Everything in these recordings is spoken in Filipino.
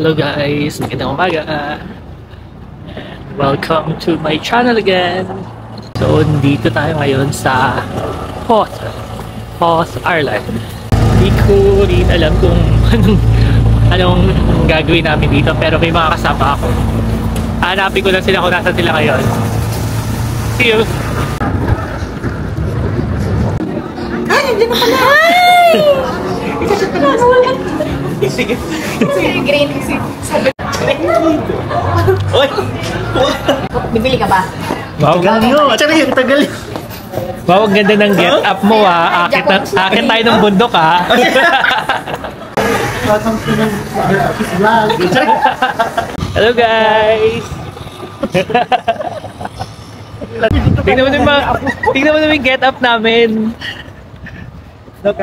Hello guys, magandang umaga and welcome to my channel again. So, dito tayo ngayon sa Hoth, Ireland. Hindi ko rin alam kung anong gagawin namin dito, pero may mga kasama ako. Hanapin ko lang sila kung nasa sila ngayon. See you! Ay, hindi na pala! Ay! Sige. Green. Oy! Bibili ka ba? Wow, Tagal At saka yung tagal. wow, ang ganda ng get up mo ah. Akit tayo ng bundok ah. Hello guys! Tingnan mo naman yung get up namin. Look,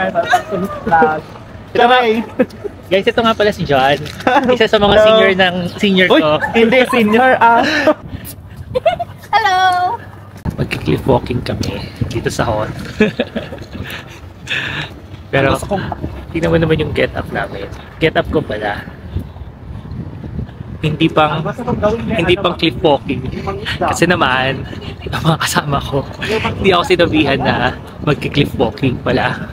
Ito nga, guys, ito nga pala si John. Isa sa mga senior Uy, ko. hindi senior Hello! Magki-cliff walking kami dito sa Hoth. Pero tingnan mo naman yung get up namin. Get up ko pala. Hindi pang cliff walking. Kasi naman, ang mga kasama ko, hindi ako sinabihan na magki-cliff walking pala.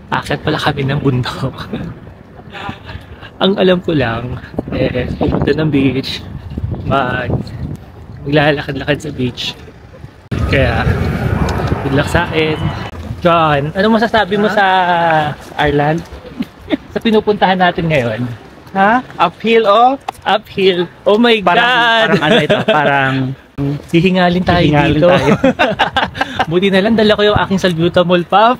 Akit pala kami ng bundok. Ang alam ko lang, pupunta ng beach, maglalakad-lakad sa beach. Kaya, good luck sa akin. John, ano masasabi mo sa Ireland? Sa pinupuntahan natin ngayon? Ha? Uphill o? Uphill. Oh my God! Parang ano ito? Parang hihingalin tayo dito. Buti na lang, dala ko yung aking salbutamol, Pap.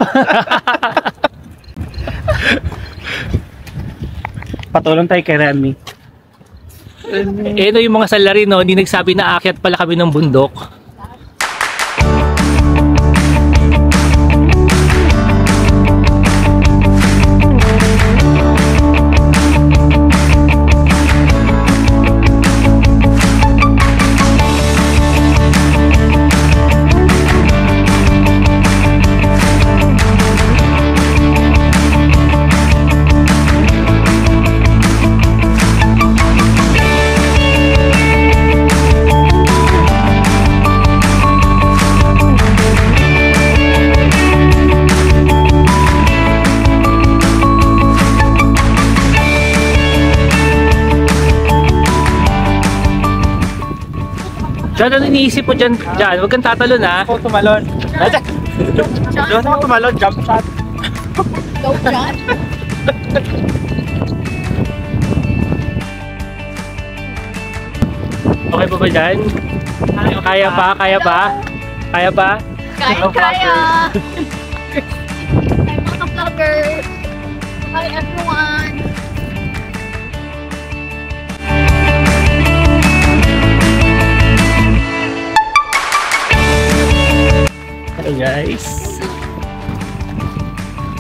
patulong tayo kay Remy. Ito yung mga salary, no? Hindi nagsabi na aakyat pala kami ng bundok. John, ano iniisip mo dyan? Huwag kang tatalon ha. Ako tumalon. Doon ako tumalon, jump shot. Go, John! Okay pa ba dyan? Kaya pa? Kaya pa? Kaya pa? Kaya! I'm mga vlogger! Hi everyone! Hello guys!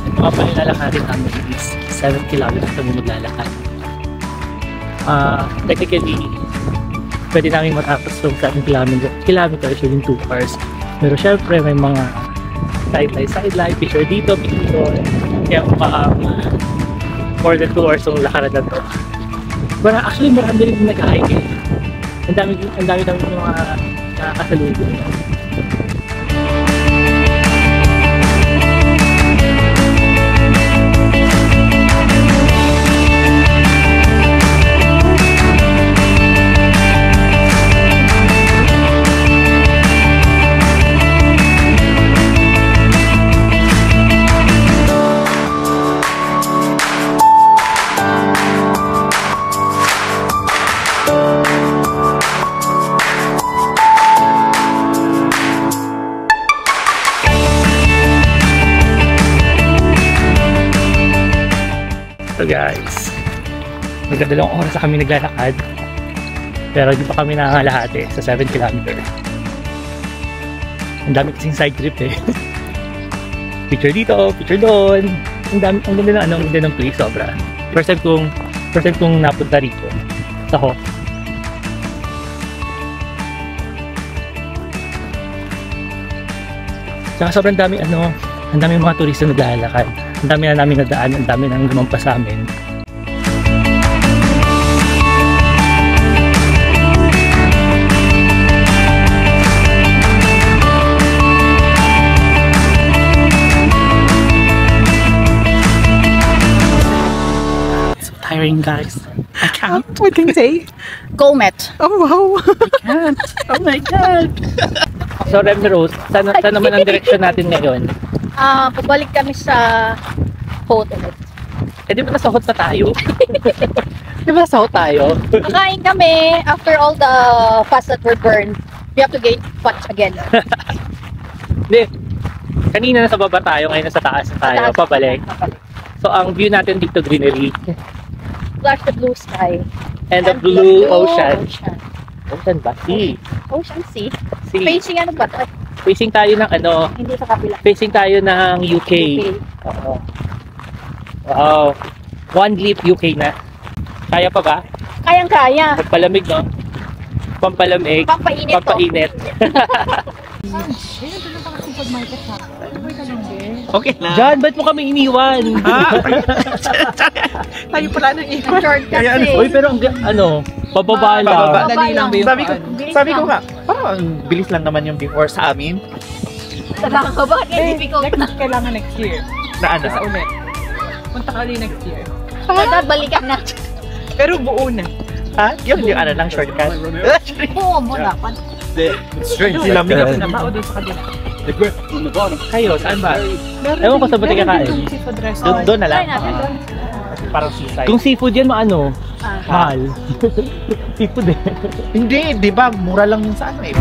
Ito nga pala lalakarin namin is 7 kilometers kami maglalakad. Technically, pwede namin matapos yung 7 kilometers within 2 hours. Pero syempre may mga sideline, picture dito, picture doon. Kaya more than 2 hours yung lakaran na to. But actually marami rin nag-hike eh. Ang dami mga nakakasalubong. So guys, magdadalawang oras na kami naglalakad, pero di pa kami nangangalahati sa 7 kilometers. Ang dami kasing side trip eh. Picture dito, picture doon. Ang ganda ng place, sobra. First time kong napunta rito sa Hoth. Saka sobrang dami ang dami mga turista naglalakad. Ang dami na namin nadaan, ang dami nang lumampas sa amin. tiring, guys. I can't. What can you say? Go Met. Oh, wow. I can't. Oh my God. So, Rem Rose, saan naman ang direksyon natin ngayon? Pabalik kami sa hotel. Eh, di ba nasa hot na tayo? Di ba nasa hot tayo? Kakain kami after all the fats that were burned. We have to get fats again. Hindi. Kanina nasa baba tayo, ngayon nasa taas na tayo. Pabalik. So, ang view natin dito, greenery. Flash the blue sky. And the blue ocean. Ocean ba? Sea. Ocean sea. Sea. Facing ano ba? Facing tayo ng ano, Hindi sa kabila. facing tayo ng UK. Oo. Wow. One leap UK na. Kaya pa ba? Kayang-kaya. Pampalamig, no? Pampalamig. Pampainit to. Pampainit. Okay na. John, ba't mo kami iniwan? Tayo pala na ikot. Short Ayan. kasi. Uy, pero ang pababa lang. Pababa. Dali lang ba yung Sabi ko nga, parang ang bilis lang naman yung before sa amin. Talaga ka ba? Difficult na. Kailangan next year. Na ano? Isa ulit. Punta ka ulit next year. Pagka balikan na. Pero buo na. Ha? Yung ano lang, shortcut. Oo mo dapat. Sila Hindi ako na ba o doon sa kabila? Kayo, saan ba? Ewan ko sa buti kakain. Doon na lang. Try natin doon. Parang seaside. Kung seafood yan, maano? Ah. Mahal. Seafood eh. Hindi, di ba? Mura lang yun sa ano eh.